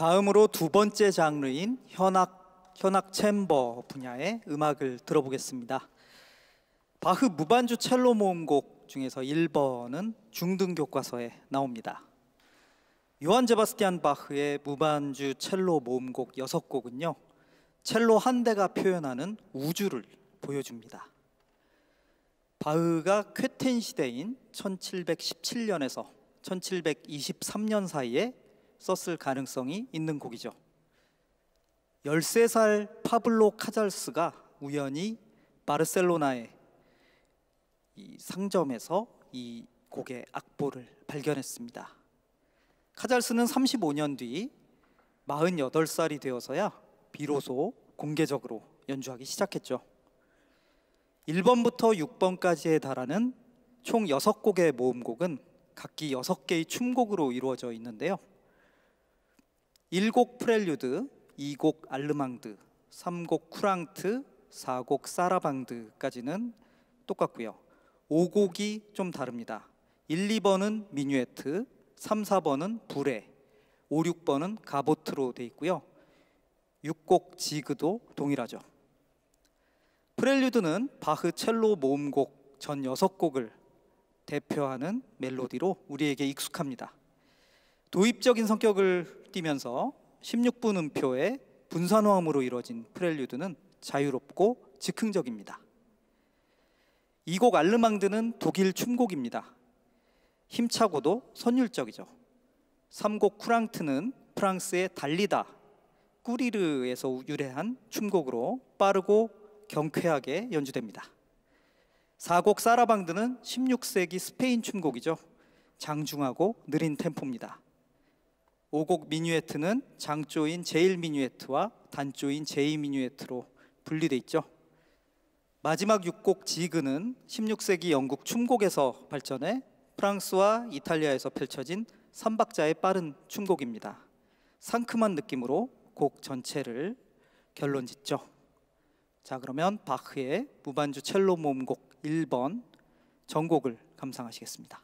다음으로 두 번째 장르인 현악 챔버 분야의 음악을 들어보겠습니다. 바흐 무반주 첼로 모음곡 중에서 1번은 중등 교과서에 나옵니다. 요한 제바스티안 바흐의 무반주 첼로 모음곡 6곡은요, 첼로 한 대가 표현하는 우주를 보여줍니다. 바흐가 쾌텐 시대인 1717년에서 1723년 사이에 썼을 가능성이 있는 곡이죠. 13살 파블로 카잘스가 우연히 바르셀로나의 이 상점에서 이 곡의 악보를 발견했습니다. 카잘스는 35년 뒤 48살이 되어서야 비로소 공개적으로 연주하기 시작했죠. 1번부터 6번까지에 달하는 총 6곡의 모음곡은 각기 6개의 춤곡으로 이루어져 있는데요. 1곡 프렐류드, 2곡 알르망드, 3곡 쿠랑트, 4곡 사라방드까지는 똑같고요. 5곡이 좀 다릅니다. 1, 2번은 미뉴에트, 3, 4번은 부레, 5, 6번은 가보트로 되어 있고요. 6곡 지그도 동일하죠. 프렐류드는 바흐 첼로 모음곡 전 6곡을 대표하는 멜로디로 우리에게 익숙합니다. 도입적인 성격을 띠면서 16분 음표의 분산호음으로 이루어진 프렐류드는 자유롭고 즉흥적입니다. 2곡 알르망드는 독일 춤곡입니다. 힘차고도 선율적이죠. 3곡 쿠랑트는 프랑스의 달리다, 꾸리르에서 유래한 춤곡으로 빠르고 경쾌하게 연주됩니다. 4곡 사라방드는 16세기 스페인 춤곡이죠. 장중하고 느린 템포입니다. 5곡 미뉴에트는 장조인 제1 미뉴에트와 단조인 제2 미뉴에트로 분리되어 있죠. 마지막 6곡 지그는 16세기 영국 춤곡에서 발전해 프랑스와 이탈리아에서 펼쳐진 3박자의 빠른 춤곡입니다. 상큼한 느낌으로 곡 전체를 결론짓죠. 자, 그러면 바흐의 무반주 첼로 모음곡 1번 전곡을 감상하시겠습니다.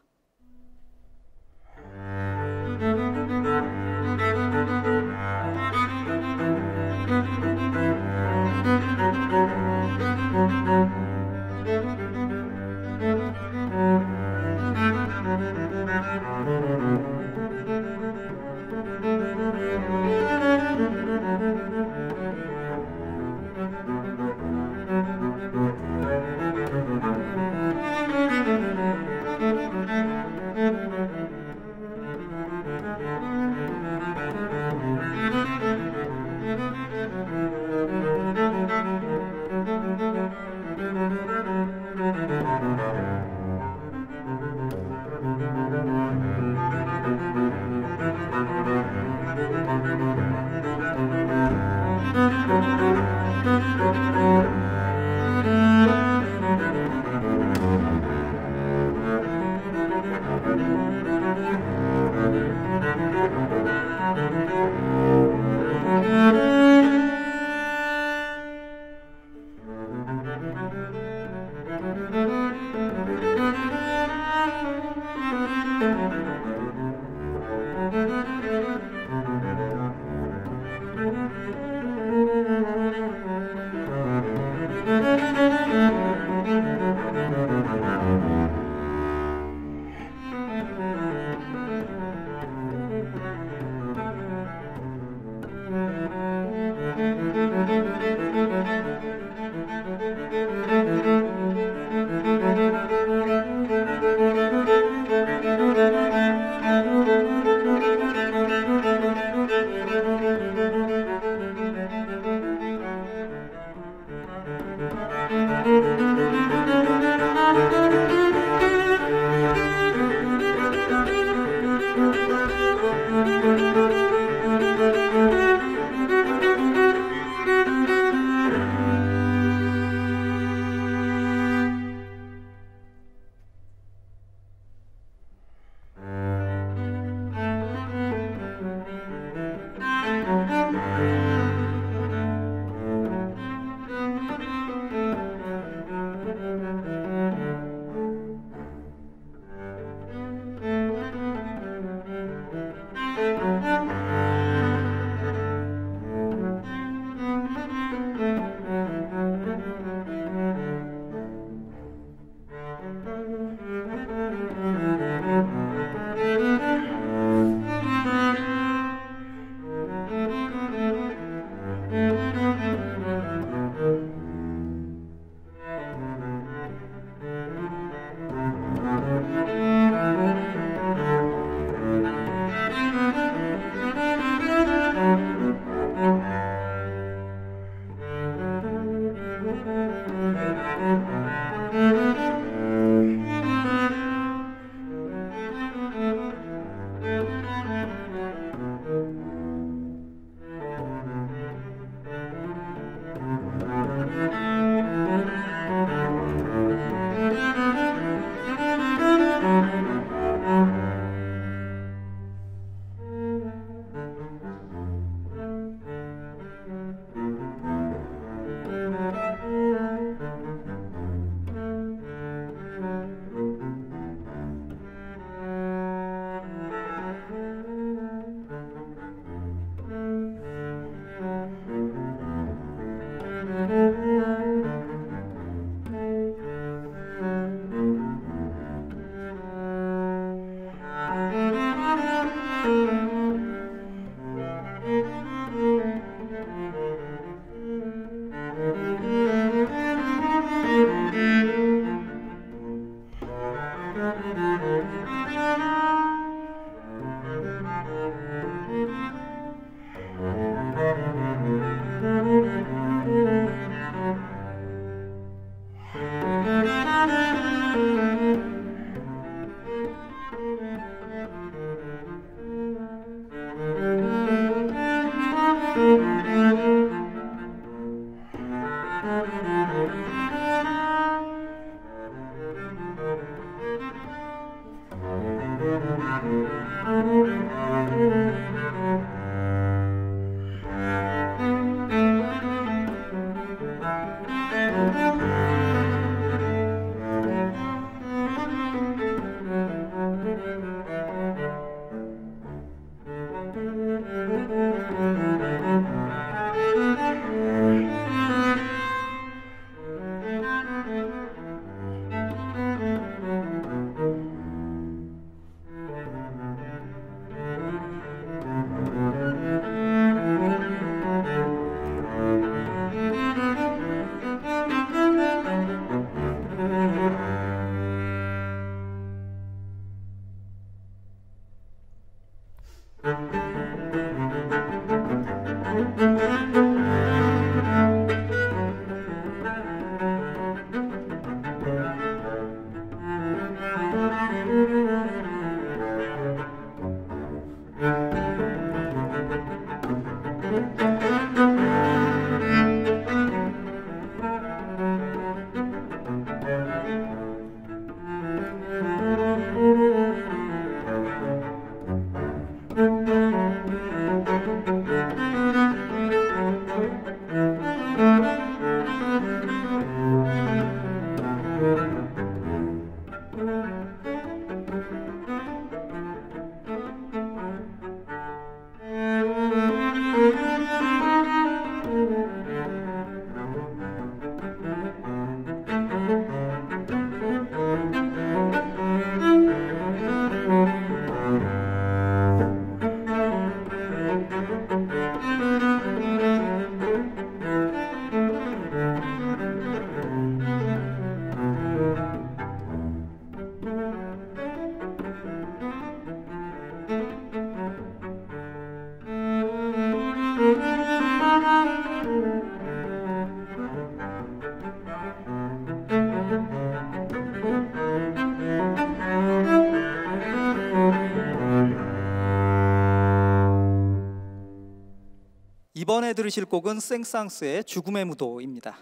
이번에 들으실 곡은 생상스의 죽음의 무도입니다.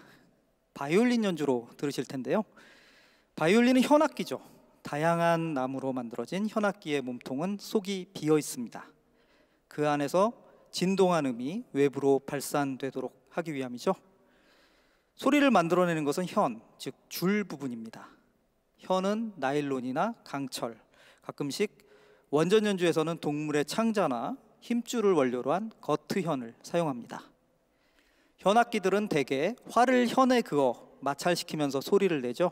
바이올린 연주로 들으실 텐데요. 바이올린은 현악기죠. 다양한 나무로 만들어진 현악기의 몸통은 속이 비어 있습니다. 그 안에서 진동한 음이 외부로 발산되도록 하기 위함이죠. 소리를 만들어내는 것은 현, 즉 줄 부분입니다. 현은 나일론이나 강철, 가끔씩 원전 연주에서는 동물의 창자나 힘줄을 원료로 한 거트현을 사용합니다. 현악기들은 대개 활을 현에 그어 마찰시키면서 소리를 내죠.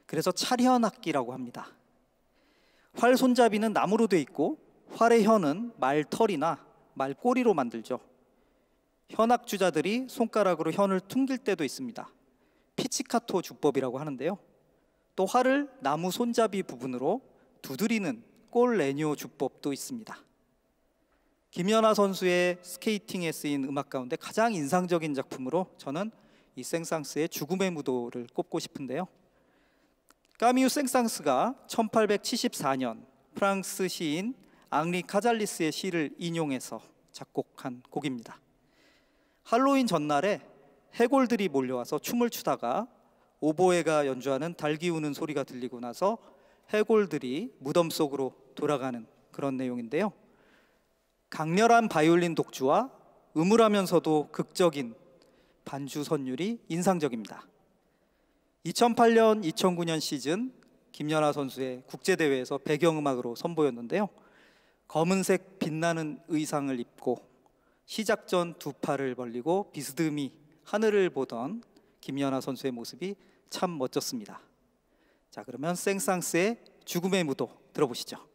그래서 찰현악기라고 합니다. 활 손잡이는 나무로 돼 있고 활의 현은 말털이나 말꼬리로 만들죠. 현악주자들이 손가락으로 현을 퉁길 때도 있습니다. 피치카토 주법이라고 하는데요. 또 활을 나무 손잡이 부분으로 두드리는 꼴레뇨 주법도 있습니다. 김연아 선수의 스케이팅에 쓰인 음악 가운데 가장 인상적인 작품으로 저는 이 생상스의 죽음의 무도를 꼽고 싶은데요. 까미유 생상스가 1874년 프랑스 시인 앙리 카잘리스의 시를 인용해서 작곡한 곡입니다. 할로윈 전날에 해골들이 몰려와서 춤을 추다가 오보에가 연주하는 달기우는 소리가 들리고 나서 해골들이 무덤 속으로 돌아가는 그런 내용인데요. 강렬한 바이올린 독주와 음울하면서도 극적인 반주 선율이 인상적입니다. 2008년, 2009년 시즌 김연아 선수의 국제대회에서 배경음악으로 선보였는데요. 검은색 빛나는 의상을 입고 시작 전 두 팔을 벌리고 비스듬히 하늘을 보던 김연아 선수의 모습이 참 멋졌습니다. 자, 그러면 생상스의 죽음의 무도 들어보시죠.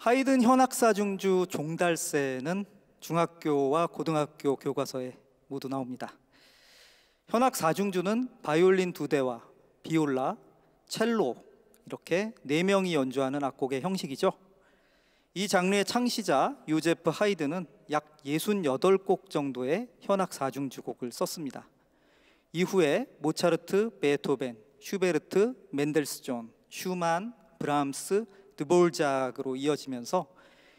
하이든 현악사중주 종달새는 중학교와 고등학교 교과서에 모두 나옵니다. 현악사중주는 바이올린 2대와 비올라, 첼로 이렇게 4명이 연주하는 악곡의 형식이죠. 이 장르의 창시자 요제프 하이든은 약 68곡 정도의 현악사중주곡을 썼습니다. 이후에 모차르트, 베토벤, 슈베르트, 멘델스존, 슈만, 브람스, 드볼작으로 이어지면서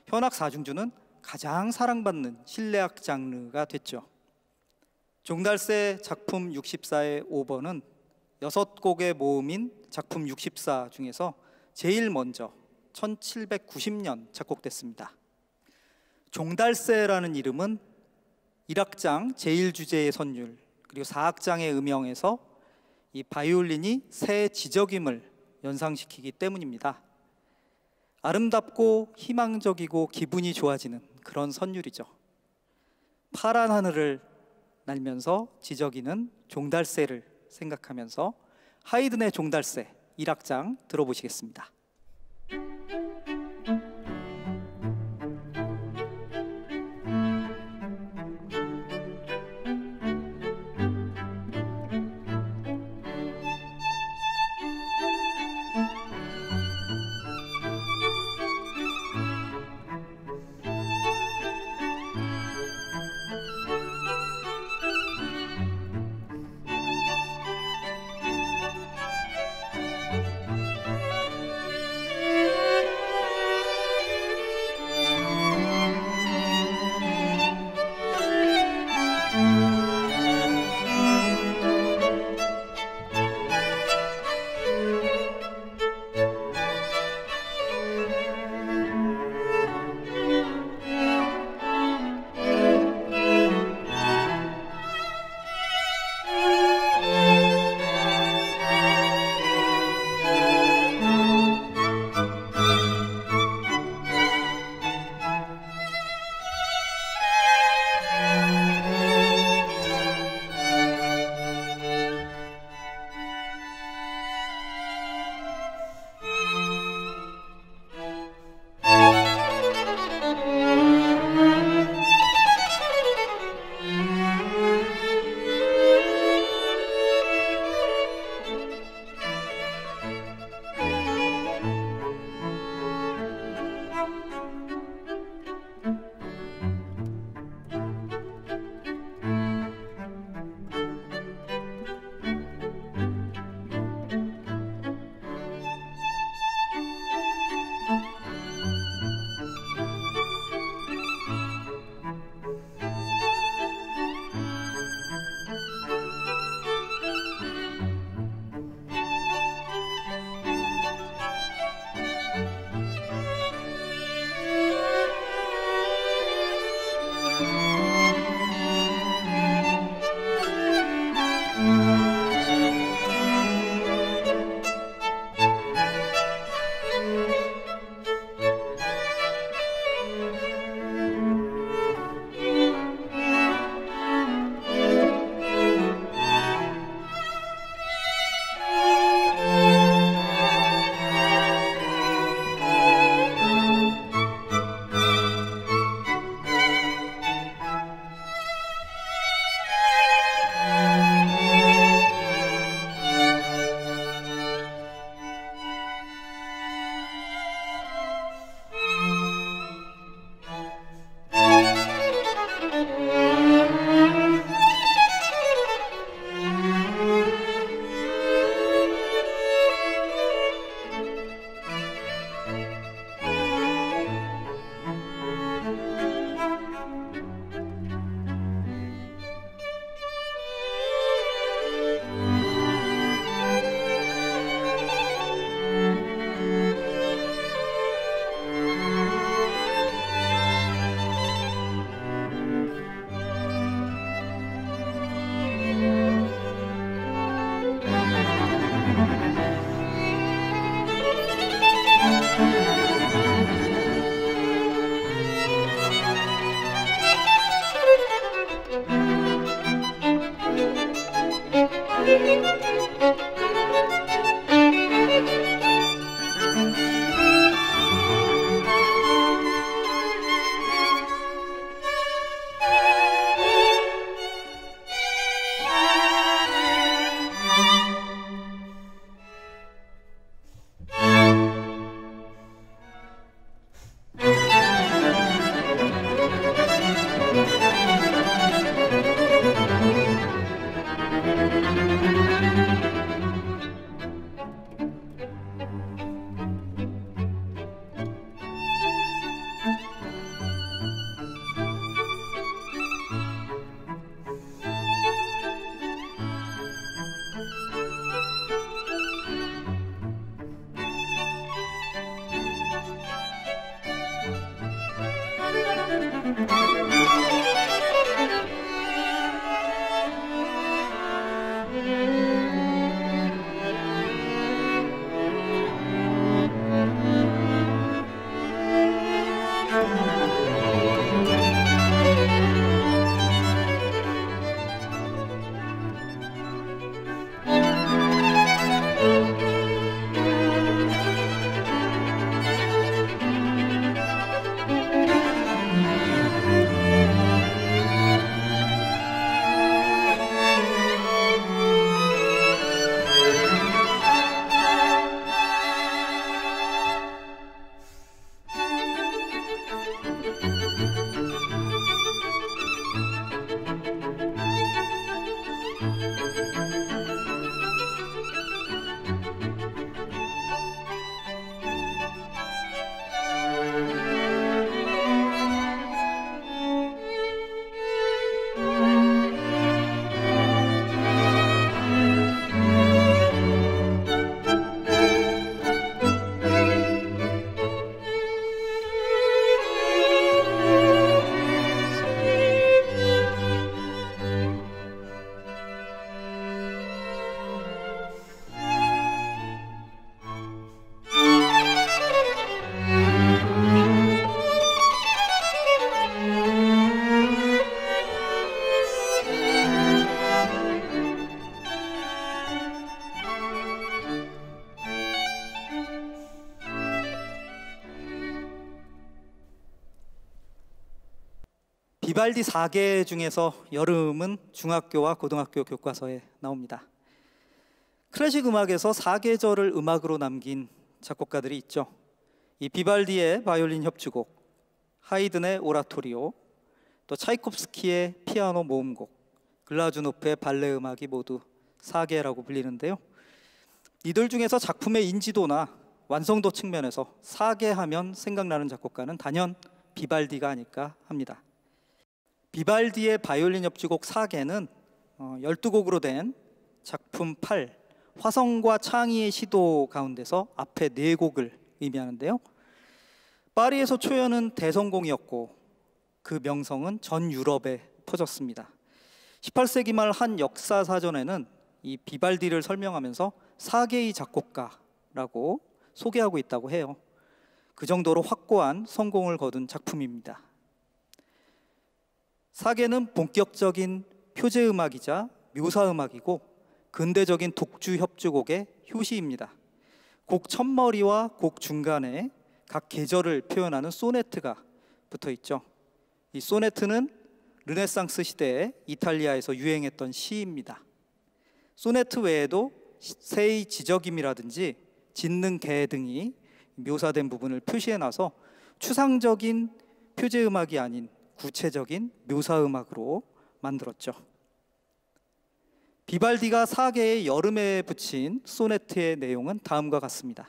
현악사중주는 가장 사랑받는 실내악 장르가 됐죠. 종달새 작품 64의 5번은 6곡의 모음인 작품 64 중에서 제일 먼저 1790년 작곡됐습니다. 종달새라는 이름은 1악장 제1주제의 선율 그리고 4악장의 음영에서 이 바이올린이 새 지저귐을 연상시키기 때문입니다. 아름답고 희망적이고 기분이 좋아지는 그런 선율이죠. 파란 하늘을 날면서 지저귀는 종달새를 생각하면서 하이든의 종달새 1악장 들어보시겠습니다. 비발디 4개 중에서 여름은 중학교와 고등학교 교과서에 나옵니다. 클래식 음악에서 사계절을 음악으로 남긴 작곡가들이 있죠. 이 비발디의 바이올린 협주곡, 하이든의 오라토리오, 또 차이콥스키의 피아노 모음곡, 글라주노프의 발레 음악이 모두 4개라고 불리는데요. 이들 중에서 작품의 인지도나 완성도 측면에서 4개 하면 생각나는 작곡가는 단연 비발디가 아닐까 합니다. 비발디의 바이올린 협주곡 4개는 12곡으로 된 작품 8, 화성과 창의의 시도 가운데서 앞에 4곡을 의미하는데요. 파리에서 초연은 대성공이었고 그 명성은 전 유럽에 퍼졌습니다. 18세기 말 한 역사사전에는 이 비발디를 설명하면서 4개의 작곡가라고 소개하고 있다고 해요. 그 정도로 확고한 성공을 거둔 작품입니다. 4개는 본격적인 표제음악이자 묘사음악이고 근대적인 독주협주곡의 효시입니다. 곡 첫머리와 곡 중간에 각 계절을 표현하는 소네트가 붙어 있죠. 이 소네트는 르네상스 시대에 이탈리아에서 유행했던 시입니다. 소네트 외에도 새의 지저김이라든지 짖는 개 등이 묘사된 부분을 표시해놔서 추상적인 표제음악이 아닌 구체적인 묘사음악으로 만들었죠. 비발디가 4개의 여름에 붙인 소네트의 내용은 다음과 같습니다.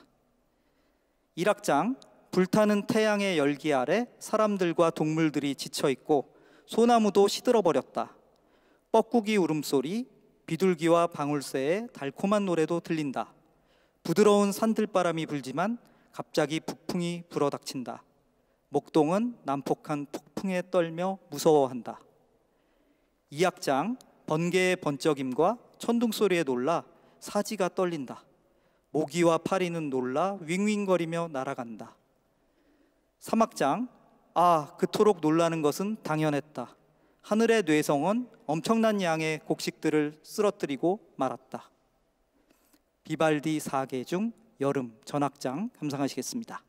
1악장, 불타는 태양의 열기 아래 사람들과 동물들이 지쳐있고 소나무도 시들어버렸다. 뻐꾸기 울음소리, 비둘기와 방울새의 달콤한 노래도 들린다. 부드러운 산들바람이 불지만 갑자기 북풍이 불어닥친다. 목동은 난폭한 폭풍에 떨며 무서워한다. 2악장, 번개의 번쩍임과 천둥소리에 놀라 사지가 떨린다. 모기와 파리는 놀라 윙윙거리며 날아간다. 3악장, 아, 그토록 놀라는 것은 당연했다. 하늘의 뇌성은 엄청난 양의 곡식들을 쓰러뜨리고 말았다. 비발디 4개 중 여름 전악장 감상하시겠습니다.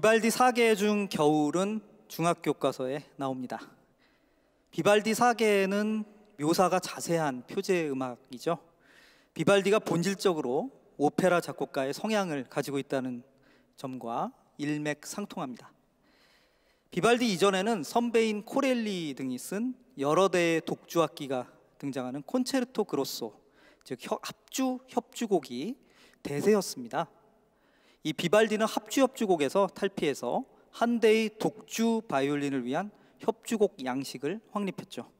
비발디 사계 중 겨울은 중학교 교과서에 나옵니다. 비발디 사계는 묘사가 자세한 표제 음악이죠. 비발디가 본질적으로 오페라 작곡가의 성향을 가지고 있다는 점과 일맥상통합니다. 비발디 이전에는 선배인 코렐리 등이 쓴 여러 대의 독주악기가 등장하는 콘체르토 그로소, 즉 협주곡이 대세였습니다. 이 비발디는 협주곡에서 탈피해서 한 대의 독주 바이올린을 위한 협주곡 양식을 확립했죠.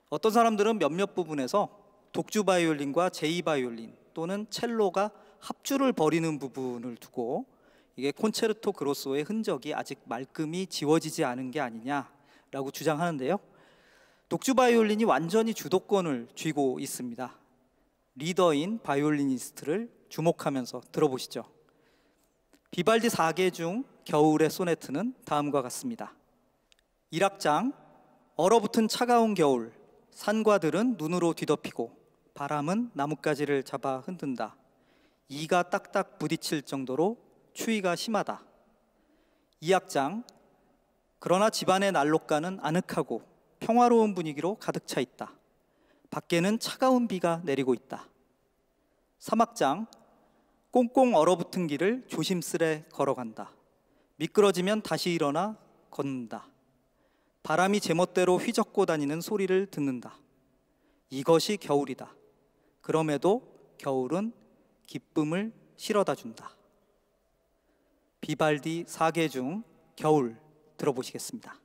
어떤 사람들은 몇몇 부분에서 독주 바이올린과 제2 바이올린 또는 첼로가 합주를 벌이는 부분을 두고 이게 콘체르토 그로소의 흔적이 아직 말끔히 지워지지 않은 게 아니냐라고 주장하는데요. 독주 바이올린이 완전히 주도권을 쥐고 있습니다. 리더인 바이올리니스트를 주목하면서 들어보시죠. 비발디 4개 중 겨울의 소네트는 다음과 같습니다. 1악장, 얼어붙은 차가운 겨울, 산과 들은 눈으로 뒤덮이고 바람은 나뭇가지를 잡아 흔든다. 이가 딱딱 부딪힐 정도로 추위가 심하다. 2악장, 그러나 집안의 난로가는 아늑하고 평화로운 분위기로 가득 차 있다. 밖에는 차가운 비가 내리고 있다. 3악장, 꽁꽁 얼어붙은 길을 조심스레 걸어간다. 미끄러지면 다시 일어나 걷는다. 바람이 제멋대로 휘젓고 다니는 소리를 듣는다. 이것이 겨울이다. 그럼에도 겨울은 기쁨을 실어다 준다. 비발디 4개 중 겨울 들어보시겠습니다.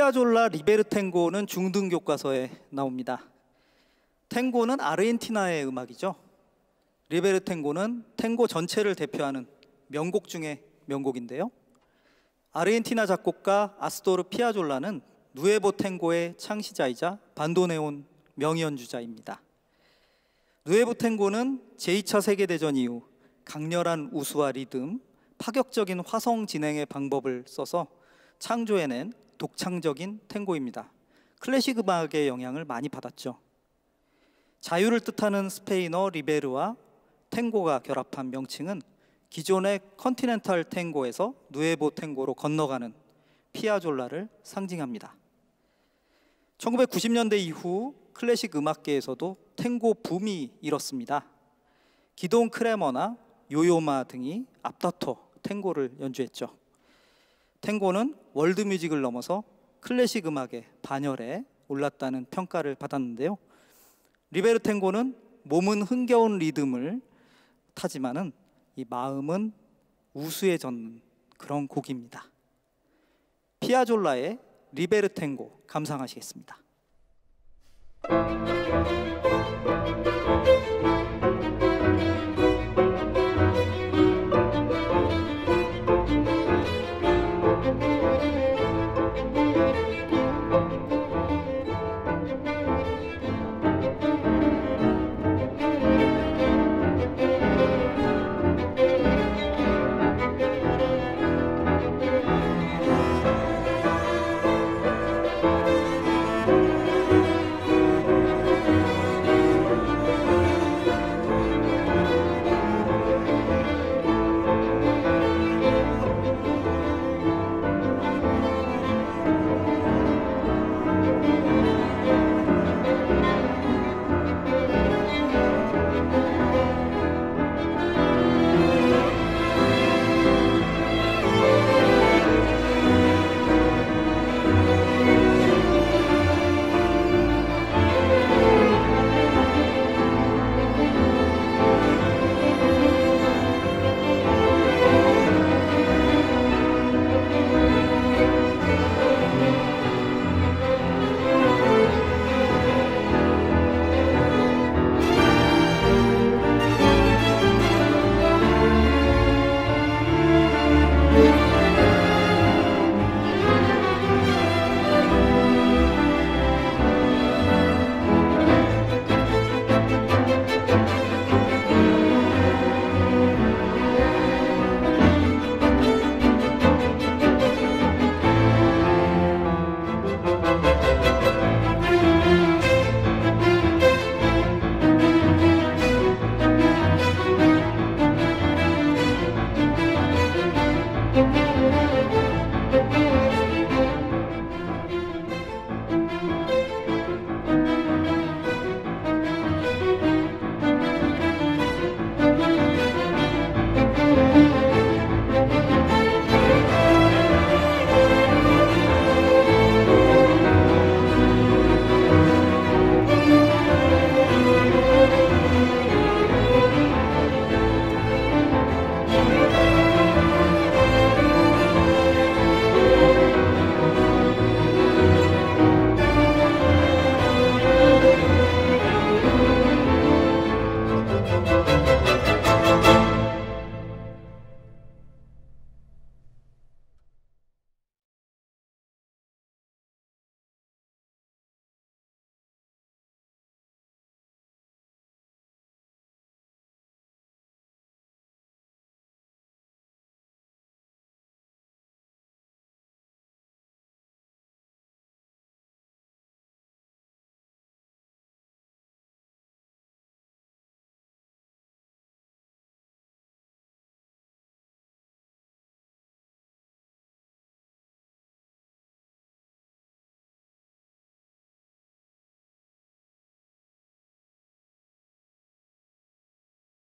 피아졸라 리베르탱고는 중등 교과서에 나옵니다. 탱고는 아르헨티나의 음악이죠. 리베르탱고는 탱고 전체를 대표하는 명곡 중의 명곡인데요. 아르헨티나 작곡가 아스토르 피아졸라는 누에보 탱고의 창시자이자 반도네온 명연주자입니다. 누에보 탱고는 제2차 세계대전 이후 강렬한 우수와 리듬, 파격적인 화성 진행의 방법을 써서 창조해낸 독창적인 탱고입니다. 클래식 음악의 영향을 많이 받았죠. 자유를 뜻하는 스페인어 리베르와 탱고가 결합한 명칭은 기존의 컨티넨탈 탱고에서 누에보 탱고로 건너가는 피아졸라를 상징합니다. 1990년대 이후 클래식 음악계에서도 탱고 붐이 일었습니다. 기동 크레머나 요요마 등이 앞다퉈 탱고를 연주했죠. 탱고는 월드뮤직을 넘어서 클래식 음악의 반열에 올랐다는 평가를 받았는데요. 리베르탱고는 몸은 흥겨운 리듬을 타지만은 이 마음은 우수에 젖는 그런 곡입니다. 피아졸라의 리베르탱고 감상하시겠습니다.